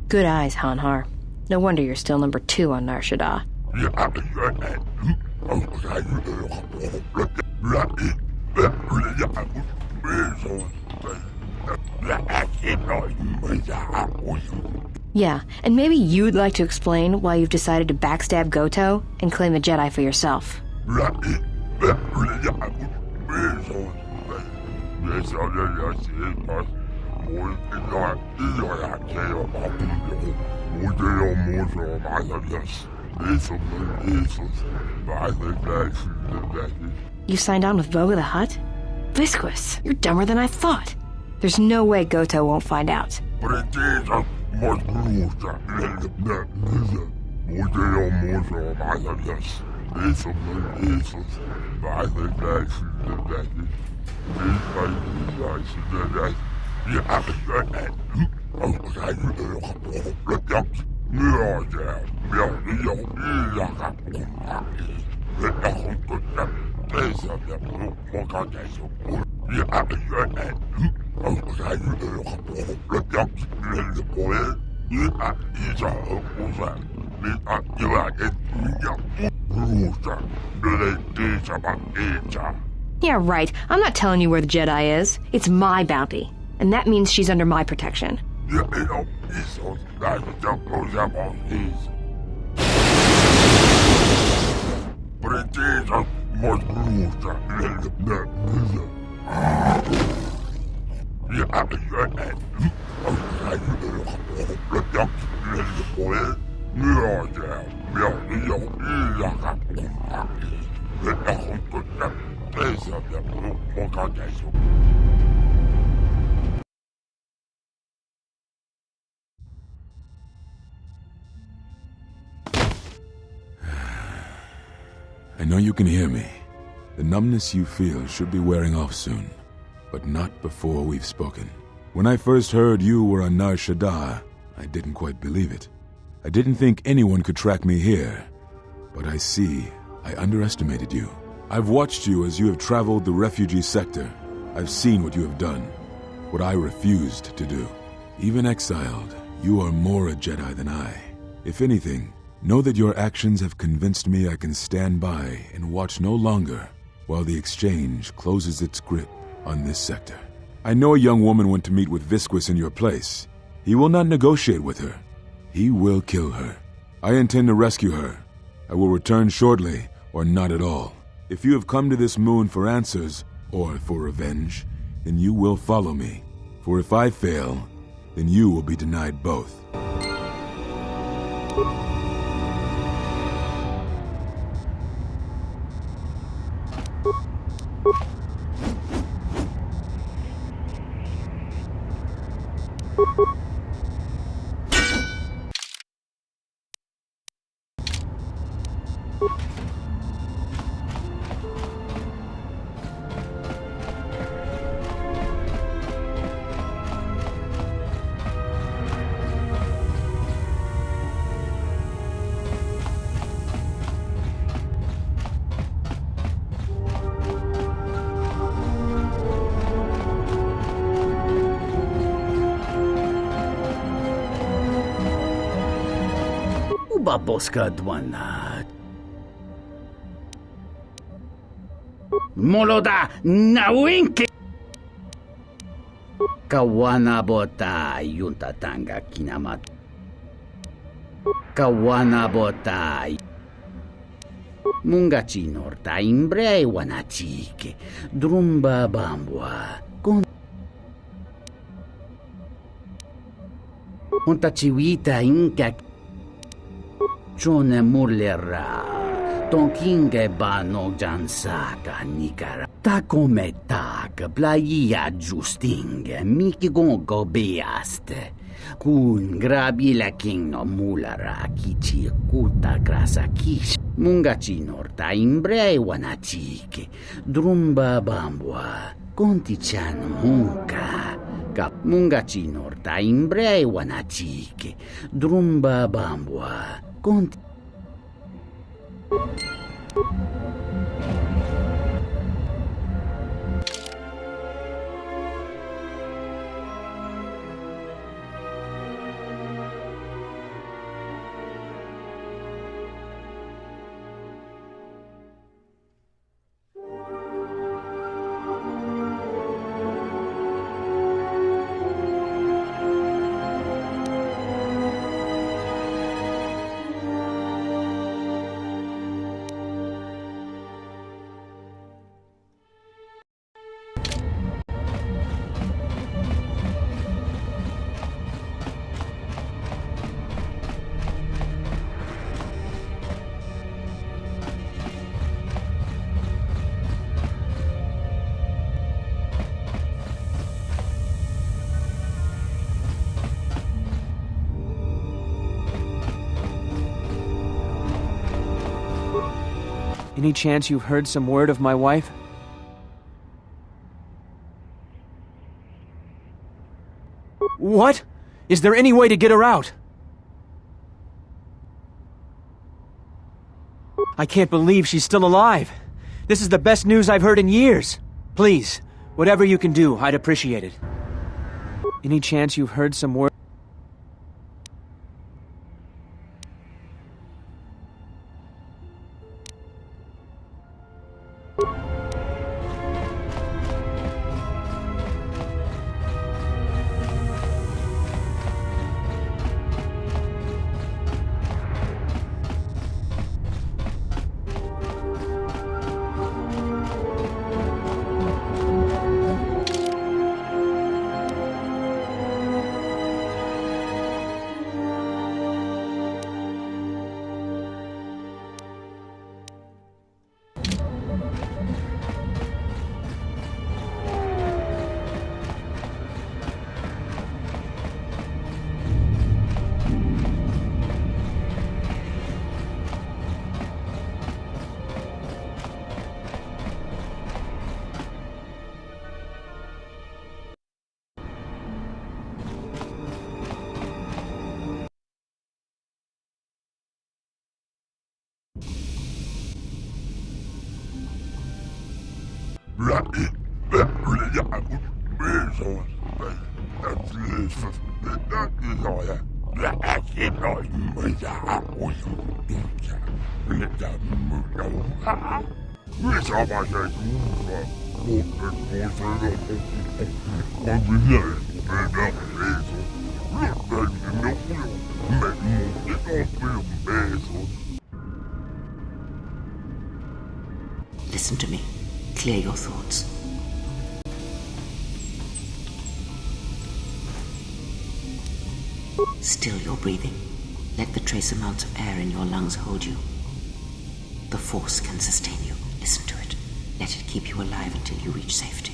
Good eyes, Hanhar. No wonder you're still number 2 on Nar Shaddaa. Yeah, and maybe you'd like to explain why you've decided to backstab Goto and claim the Jedi for yourself. You signed on with Voga the Hutt? Visquis, you're dumber than I thought. There's no way Goto won't find out. Yeah, right. I'm not telling you where the Jedi is. It's my bounty. And that means she's under my protection. I know you can hear me. The numbness you feel should be wearing off soon, but not before we've spoken. When I first heard you were on Nar Shaddaa, I didn't quite believe it. I didn't think anyone could track me here, but I see I underestimated you. I've watched you as you have traveled the refugee sector. I've seen what you have done, what I refused to do. Even exiled, you are more a Jedi than I. If anything, know that your actions have convinced me I can stand by and watch no longer while the Exchange closes its grip on this sector. I know a young woman went to meet with Visquis in your place. He will not negotiate with her. He will kill her. I intend to rescue her. I will return shortly, or not at all. If you have come to this moon for answers, or for revenge, then you will follow me. For if I fail, then you will be denied both. Baboska dwana. Moloda nawinki. Kawana bota yunta tanga kinamat. Kawana bota. Mungachi norta imbre wanachike. Drumba bambwa. Konta chiwita inka. Chone mulera, tonkinge bano jansaka nikara. Ta come tak, plaia giustinge, miki gongo beaste. Kun grabi la kingno mulara, kichi kuta grasa kish. Mungachi norta imbre wanachike, drumba bambwa, konti chan munka. Kap mungachi norta imbre wanachike. Drumba bambwa. Konti. Any chance you've heard some word of my wife? What? Is there any way to get her out? I can't believe she's still alive. This is the best news I've heard in years. Please, whatever you can do, I'd appreciate it. Any chance you've heard some word? Listen to me. Clear your thoughts. Still your breathing. Let the trace amounts of air in your lungs hold you. The Force can sustain you. Listen to it. Let it keep you alive until you reach safety.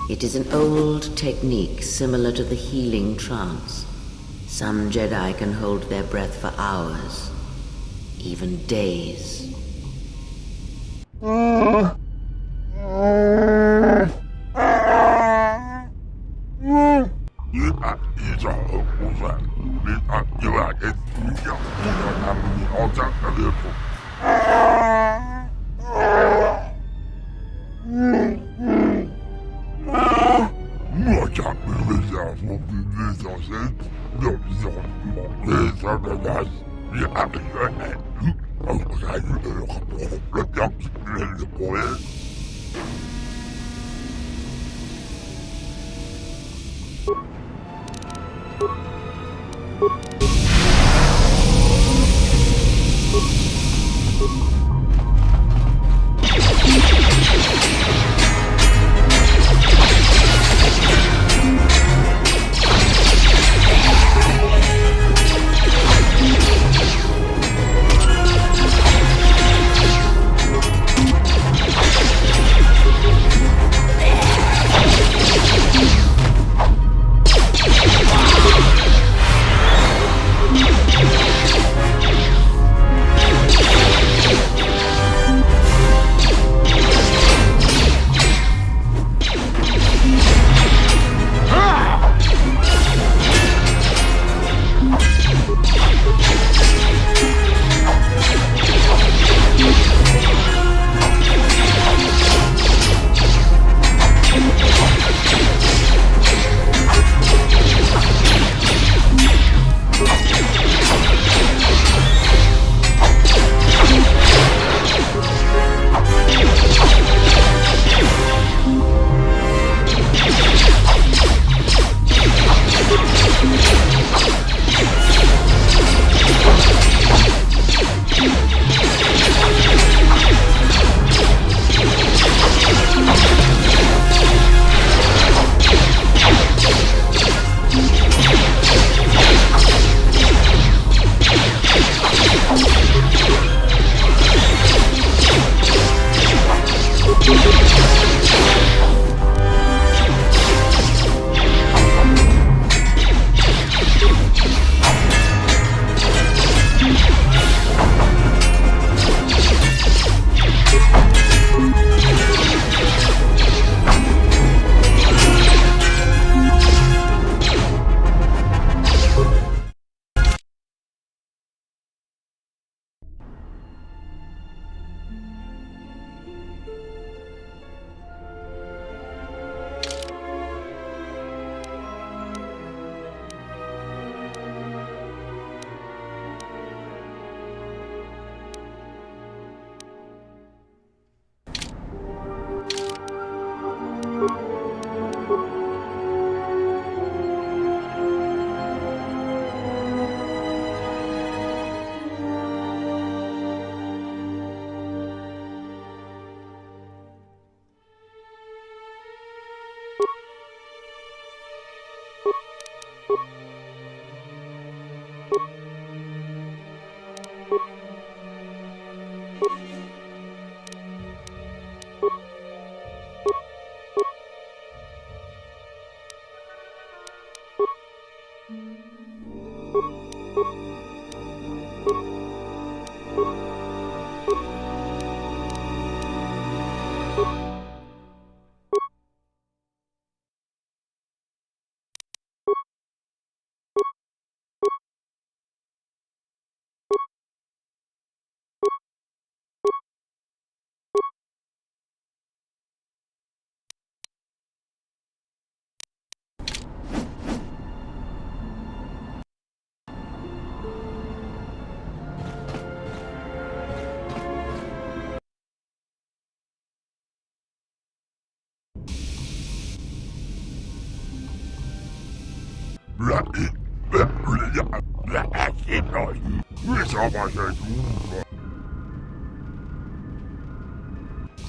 It is an old technique similar to the healing trance. Some Jedi can hold their breath for hours, even days.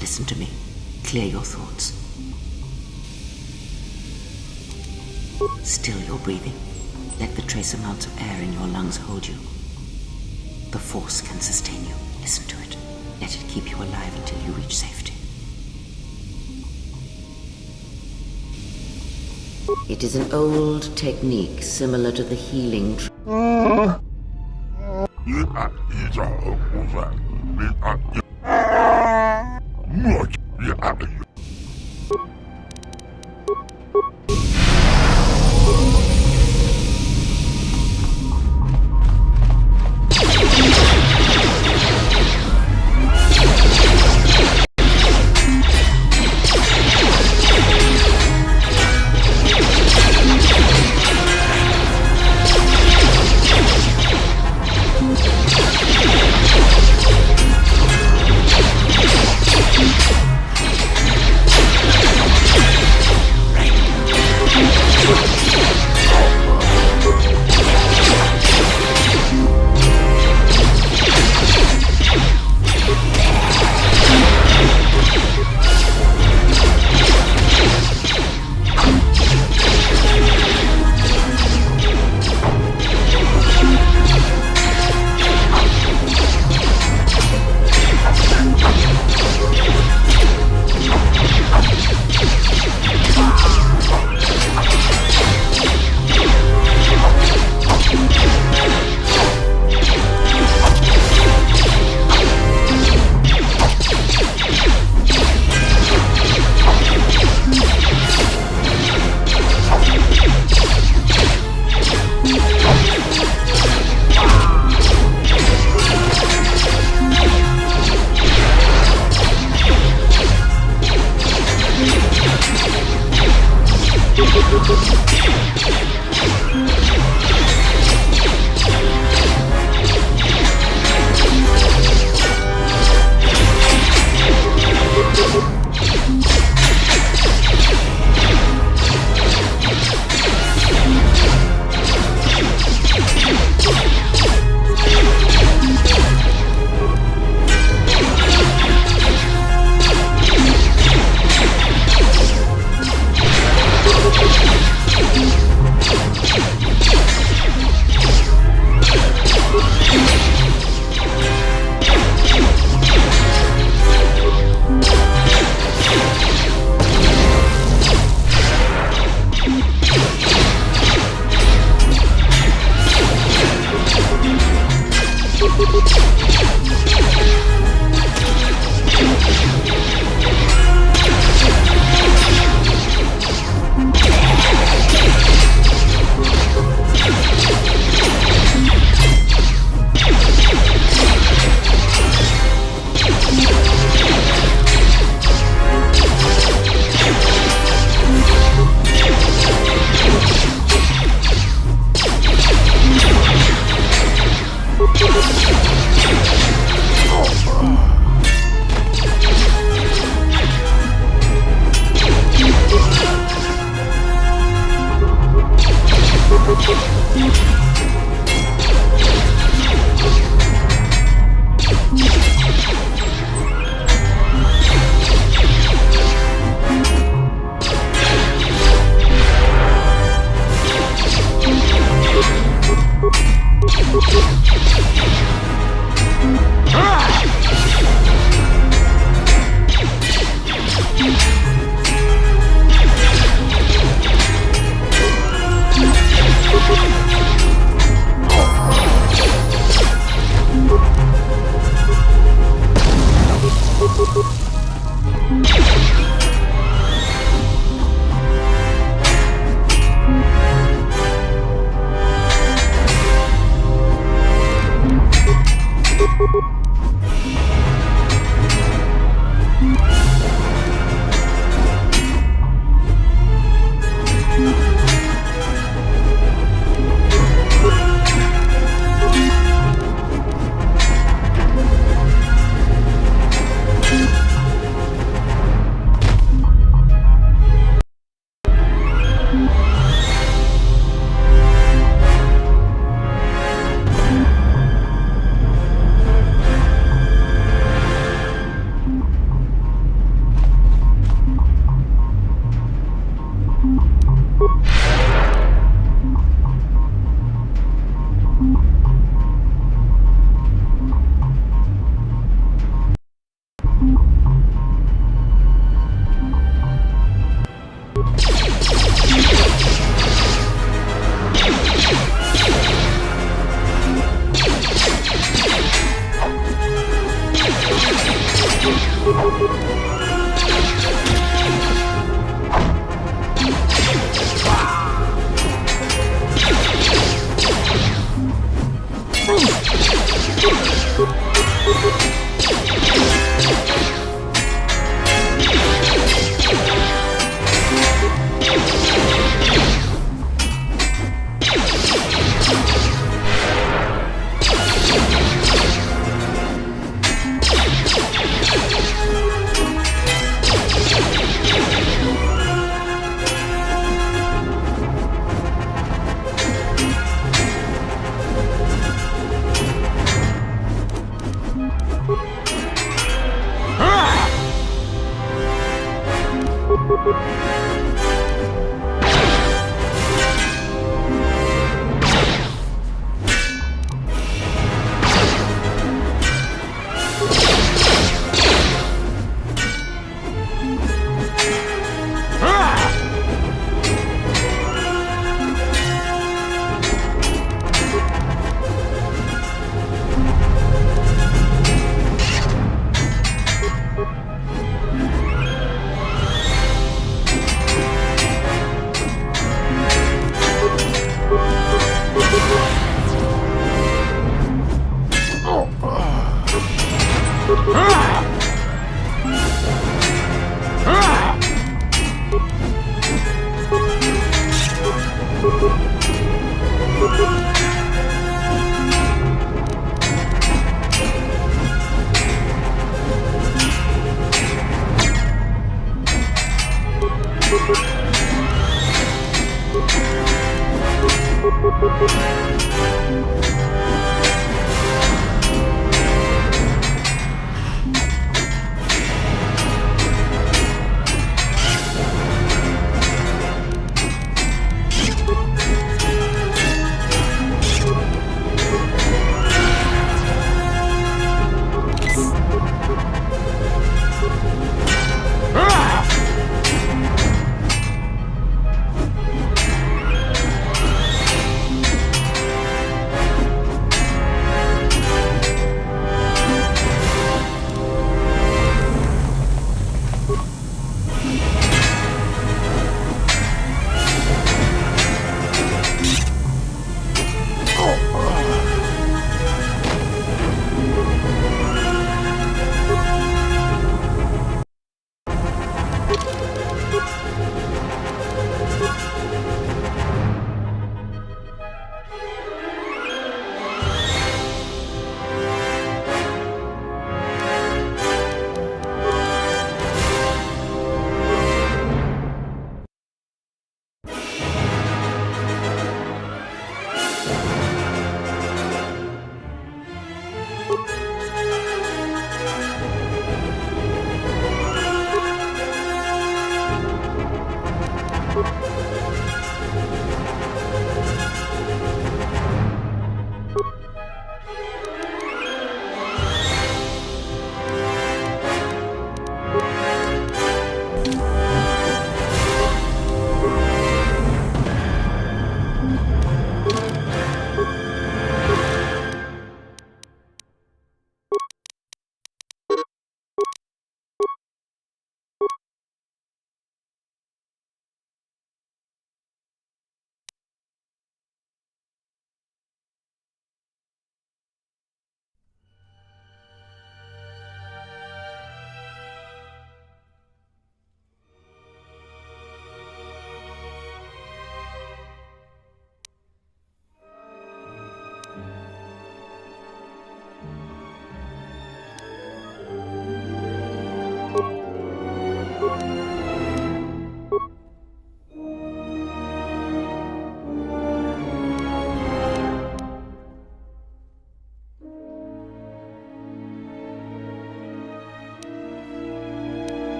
Listen to me. Clear your thoughts. Still your breathing. Let the trace amounts of air in your lungs hold you. The force can sustain you. Listen to it. Let it keep you alive until you reach safety. It is an old technique similar to the healing.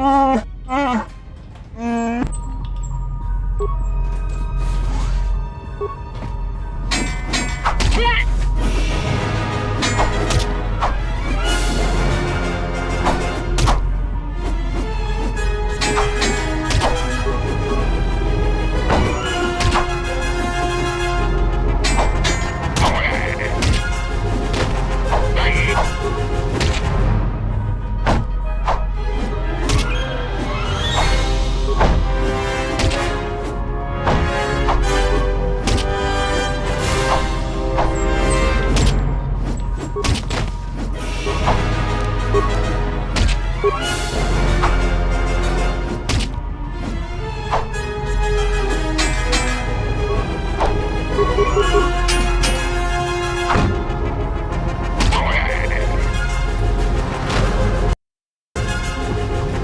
Ah!